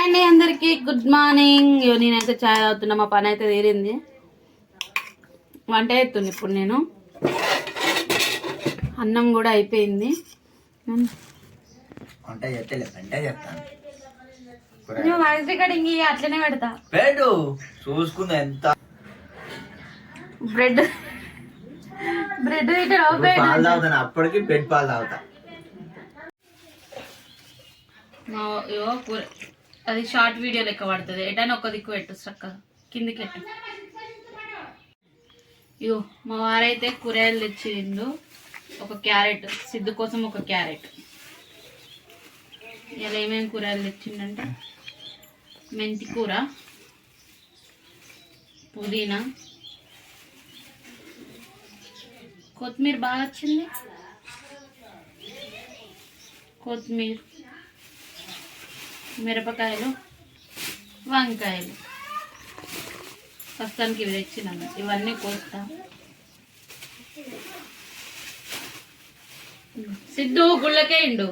Hi అండి అందరికి good morning. నేనైతే చాయ్ తాగుతున్నా. మా పని అయితే తీరింది. వంట అవుతుంది ఇప్పుడు. నేను అన్నం కూడా అయిపోయింది. వాయిస్ రికార్డింగ్ అట్లనే పెడతా. చూసుకుంది ఎంత బ్రెడ్ బ్రెడ్ పాలు తాగుతాను. అప్పటికి బెడ్ పాలు తాగుతా. అది షార్ట్ వీడియో లెక్క పడుతుంది. ఎటైనా ఒక దిక్కు పెట్టు, చక్కగా కిందికి పెట్టు. ఇగో మా వారైతే కూరగాయలు తెచ్చిండు. ఒక క్యారెట్, సిద్ధు కోసం ఒక క్యారెట్. ఇలా ఏమేమి కూరగాయలు తెచ్చిండంటే మెంతి కూర, పుదీనా, కొత్తిమీర బాగా వచ్చింది, కొత్తిమీర, మిరపకాయలు, వంకాయలు. ప్రస్తుతానికి ఇవి తెచ్చినాము. ఇవన్నీ కోస్తా. సిద్ధు గుళ్ళకే ఇండు.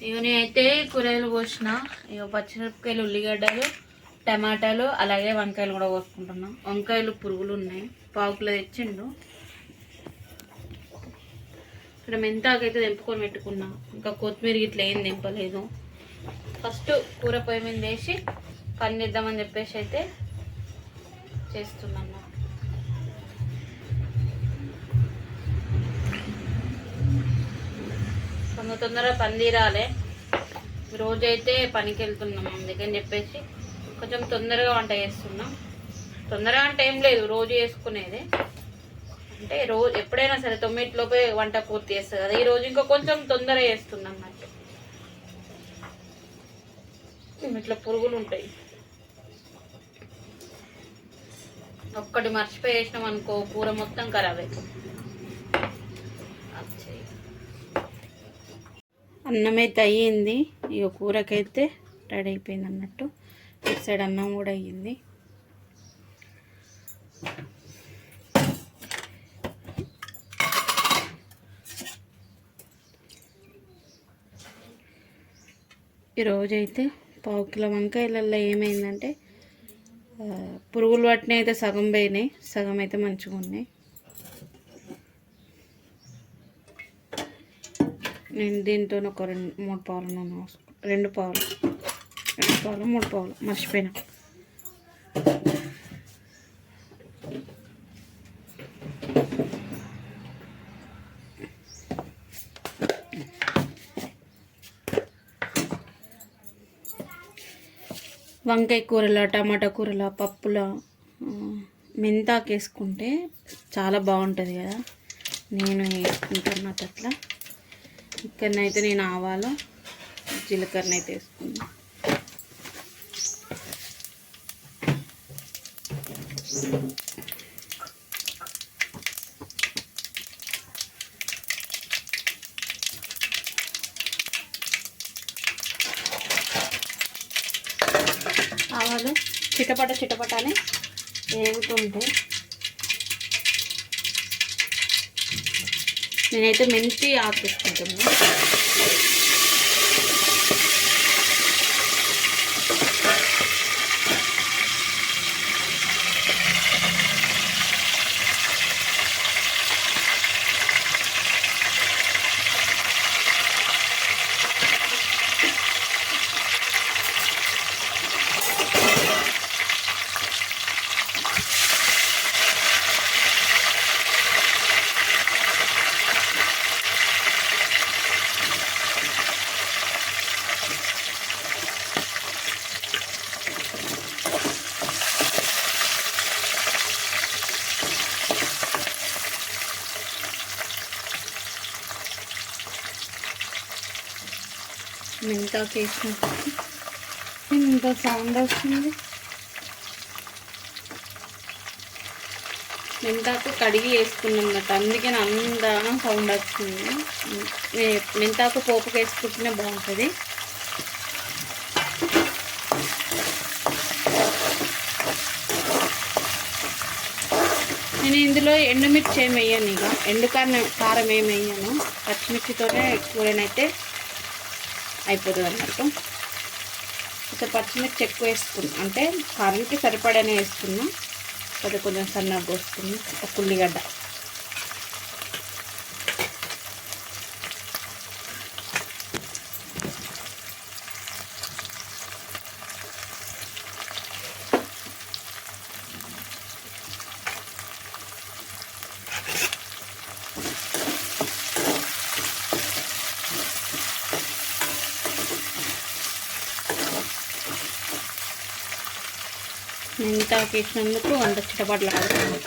ఇవన్నీ అయితే కూరగాయలు కోసిన. ఇక పచ్చిమిరపకాయలు, ఉల్లిగడ్డలు, టమాటాలు, అలాగే వంకాయలు కూడా కోసుకుంటున్నాం. వంకాయలు పురుగులు ఉన్నాయి. పావుకిలో తెచ్చిండు. ఇక్కడ మెంతాకు అయితే తెంపుకొని పెట్టుకున్నా. ఇంకా కొత్తిమీర ఇట్లా ఏం తెంపలేదు. ఫస్ట్ కూర పొయ్యి మీద వేసి పని చేద్దామని చెప్పేసి అయితే చేస్తున్నాను. తొందరగా పని తీరాలి. రోజైతే పనికి వెళ్తున్నాం అందుకని చెప్పేసి కొంచెం తొందరగా వంట చేస్తున్నాం. తొందరగా అంటే ఏం లేదు, రోజు చేసుకునేది. అంటే రోజు ఎప్పుడైనా సరే 9 లోపే వంట పూర్తి చేస్తుంది కదా. ఈరోజు ఇంకా కొంచెం తొందరగా చేస్తున్నాం అన్నట్టు. ఇట్లా పురుగులు ఉంటాయి. ఒక్కటి మర్చిపోయి వేసినాం అనుకో, కూర మొత్తం ఖరాబ్ అవుతుంది. అన్నం అయితే అయ్యింది. ఇక కూరకైతే రెడీ అయిపోయింది అన్నట్టు. ఇటు సైడ్ అన్నం కూడా అయ్యింది. ఈరోజైతే పావు కిలో వంకాయలలో ఏమైందంటే పురుగులు పట్టినవి అయితే సగం పోయినాయి, సగం అయితే మంచిగా ఉన్నాయి. నేను దీంతో ఒక 2-3 పావులు నూనె పోసుకున్నాను. 2 పావులు 3 పావులు మర్చిపోయినా. వంకాయ కూరలో, టమాటా కూరలో, పప్పులో మెంతాకు వేసుకుంటే చాలా బాగుంటుంది కదా. నేను వేసుకుంటున్నట్టు అట్లా. ఇక్కడనైతే నేను ఆవాలు, జీలకర్ర అయితే వేసుకున్నాను. ఆవాలు చిటపట అని వేగుతుంటాయి. నేనైతే మెంతి ఆకు వేసుకుంటున్నాను. మెంతాకు వేసినప్పుడు ఎంత సౌండ్ వస్తుంది. మెంతాకు కడిగి వేసుకున్నట్టు అందుకే అంత సౌండ్ వస్తుంది. మెంతాకు పోపుకి వేసుకుంటేనే బాగుంటుంది. నేను ఇందులో ఎండుమిర్చి ఏమి వేయను, ఇక ఎండు కారం ఏమి వేయను, పచ్చిమిర్చితోనే కూరనైతే అయిపోతుంది అన్నట్టు. అయితే పచ్చిమిర్చి ఎక్కువ వేసుకున్నా, అంటే కారంకి సరిపడానే వేసుకున్నా, అది కొంచెం సన్నగా పోసుకున్నా. ఒక ఉల్లిగడ్డ, మెంతాకు వేసినందుకు అంత చిటపట్లు ఆడుతుంది.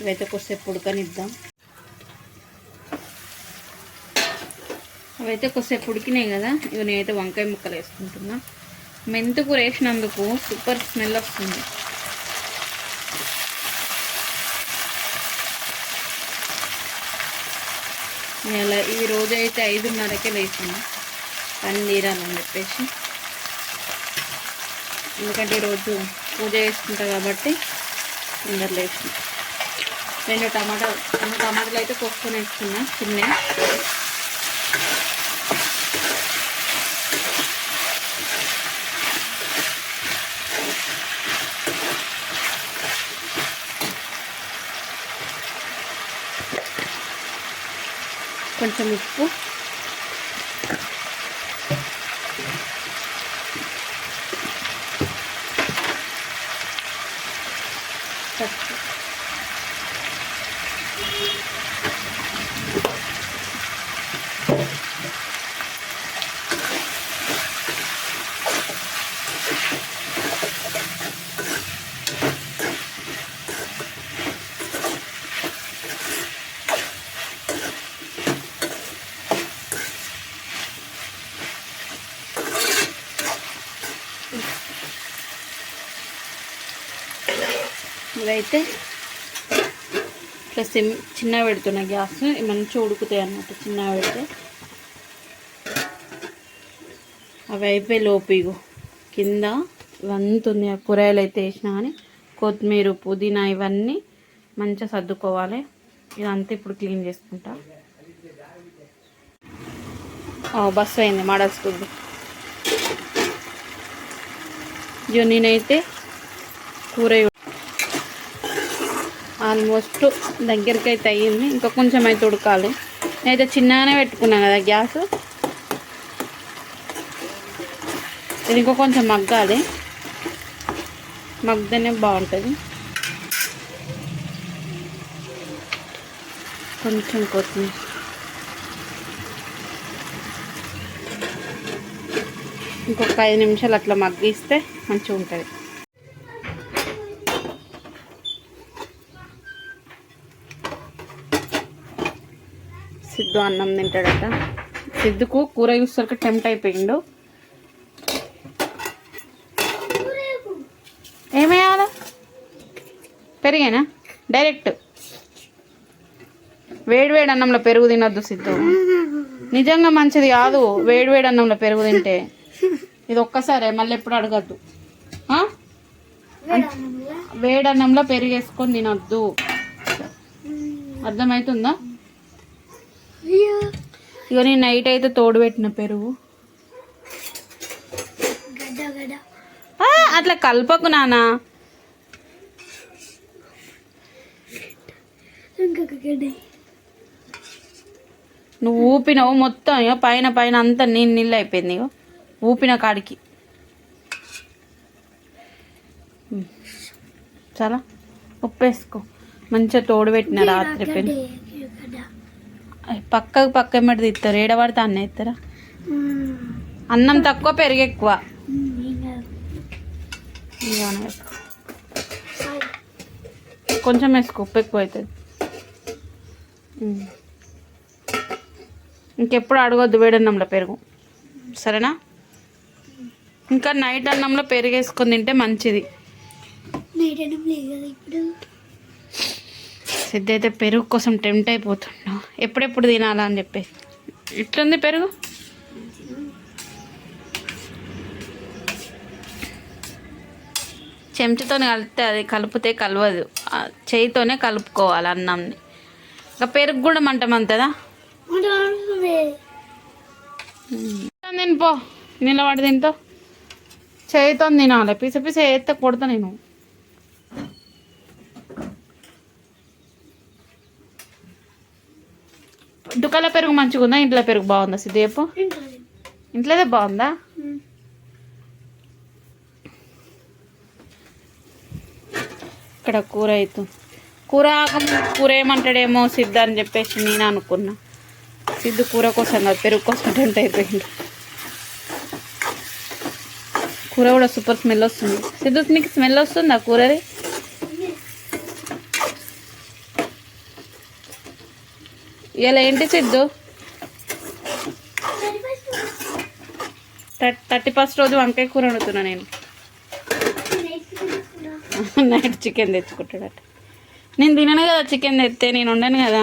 ఇవైతే కొద్దిసేపు ఉడకనిద్దాం. అవైతే కొద్దిసేపు ఉడికినాయి కదా, ఇవి నేనైతే వంకాయ ముక్కలు వేసుకుంటున్నా. మెంతుకూర వేసినందుకు సూపర్ స్మెల్ వస్తుంది. ఇలా ఈ రోజు అయితే 5:30కే లేచాను పని తీరాలని చెప్పేసి. ఎందుకంటే ఈరోజు పూజ చేసుకుంటా కాబట్టి అందరు లేచిన. 2 టమాటాలు అయితే కోసుకొని వేసుకున్నా చిన్న. కొంచెం ఉప్పు, ఇవైతే ఇట్లా చిన్న పెడుతున్నా గ్యాస్, మంచిగా ఉడుకుతాయి అన్నమాట చిన్న పెడితే. అవి అయిపోయి లోపు ఇగో కింద ఇవంతా ఉంది. ఆ కూరగాయలు అయితే వేసినా కానీ కొత్తిమీర, పుదీనా ఇవన్నీ మంచిగా సర్దుకోవాలి. ఇదంతా ఇప్పుడు క్లీన్ చేసుకుంటా. బస్సు అయింది మోడల్ స్కూల్ది. ఇక నేనైతే కూర ఆల్మోస్ట్ దగ్గరికి అయితే అయ్యింది, ఇంకా కొంచెం అయితే ఉడకాలి. నేనైతే చిన్నగానే పెట్టుకున్నాను కదా గ్యాస్, ఇది ఇంకో కొంచెం మగ్గాలి, మగ్గితేనే బాగుంటుంది. కొంచెం కొత్తిమీర, ఇంకొక 5 నిమిషాలు అట్లా మగ్గిస్తే మంచిగా ఉంటుంది. సిద్ధు అన్నం తింటాడట. సిద్ధుకు కూర చూసరికి టెంప్ట్ అయిపోయిండు. ఏమేయాలి? పెరిగేనా డైరెక్ట్? వేడివేడి అన్నంలో పెరుగు తినొద్దు సిద్ధు, నిజంగా మంచిది కాదు వేడివేడి అన్నంలో పెరుగు తింటే. ఇది ఒక్కసారే, మళ్ళీ ఎప్పుడు అడగద్దు. వేడి అన్నంలో పెరుగు వేసుకొని తినొద్దు, అర్థమవుతుందా? ఇక నేను నైట్ అయితే తోడు పెట్టిన పెరుగు. అట్లా కలపకు నానా. నువ్వు ఊపినవు మొత్తం, ఇక పైన పైన అంతా నీళ్ళు అయిపోయింది. ఇక ఊపిన కాడికి చాలా ఉప్పు వేసుకో. మంచిగా తోడు పెట్టిన రాత్రి పెరుగు. పక్క ఎమ్మటి తీస్తారు, ఏడబడితే అన్న ఎత్తారా? అన్నం తక్కువ పెరుగు ఎక్కువ. కొంచెం వేసుకో, ఉప్పు ఎక్కువ అవుతుంది. ఇంకెప్పుడు అడగొద్దు వేడన్నంలో పెరుగు, సరేనా? ఇంకా నైట్ అన్నంలో పెరుగు వేసుకొని తింటే మంచిది. సిద్ధ అయితే పెరుగు కోసం టెంప్ట్ అయిపోతున్నావు, ఎప్పుడెప్పుడు తినాలా అని చెప్పేసి. ఇట్లుంది పెరుగు. చెంచాతో కలిపితే అది కలిపితే కలవదు, చేయితోనే కలుపుకోవాలి అన్నంని. ఇంకా పెరుగు కూడా మంటమంతదా తినిపో, నిలబడి తింటో చేయితో తినాలి. పిస పిస ఎత్తే కొడతా నేను. దుకాణంలో పెరుగు మంచిగా ఉందా, ఇంట్లో పెరుగు బాగుందా సిద్ధేపు? ఇంట్లోదే బాగుందా? ఇక్కడ కూర అవుతుంది. కూర ఏమంటాడేమో సిద్ధ అని చెప్పేసి నేను అనుకున్నా. సిద్ధు కూర కోసం కాదు, పెరుగు కోసం టెంట్ అయిపోయింది. కూర కూడా సూపర్ స్మెల్ వస్తుంది. సిద్ధు నీకు స్మెల్ వస్తుందా కూరది? ఇలా ఏంటి సిద్ధు? 31st రోజు వంకాయ కూర వండుతున్నా నేను. నైట్ చికెన్ తెచ్చుకుంటాడట. నేను తినను కదా చికెన్ తెస్తే, నేను వండాను కదా.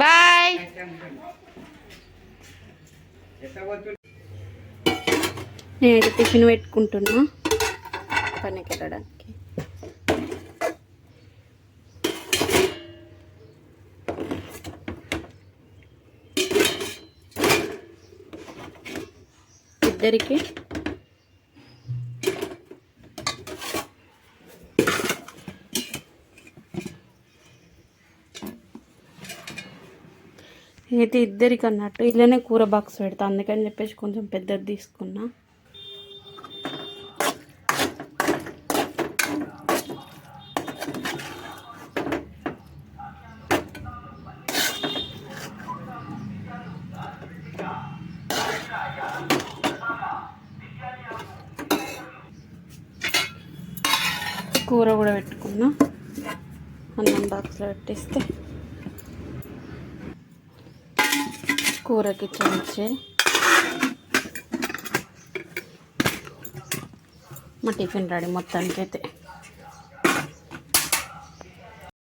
బాయ్. నేనైతే టిఫిన్ పెట్టుకుంటున్నా పనికి వెళ్ళడానికి. ఇద్దరికి అయితే ఇద్దరికి అన్నట్టు ఇలానే కూర బాక్స్ పెడతా, అందుకని చెప్పేసి కొంచెం పెద్దది తీసుకున్నా. కూర కూడా పెట్టుకున్నా, అన్నం బాక్స్లో పెట్టేస్తే కూరకి చెంచే మా టిఫిన్ రెడీ మొత్తానికైతే.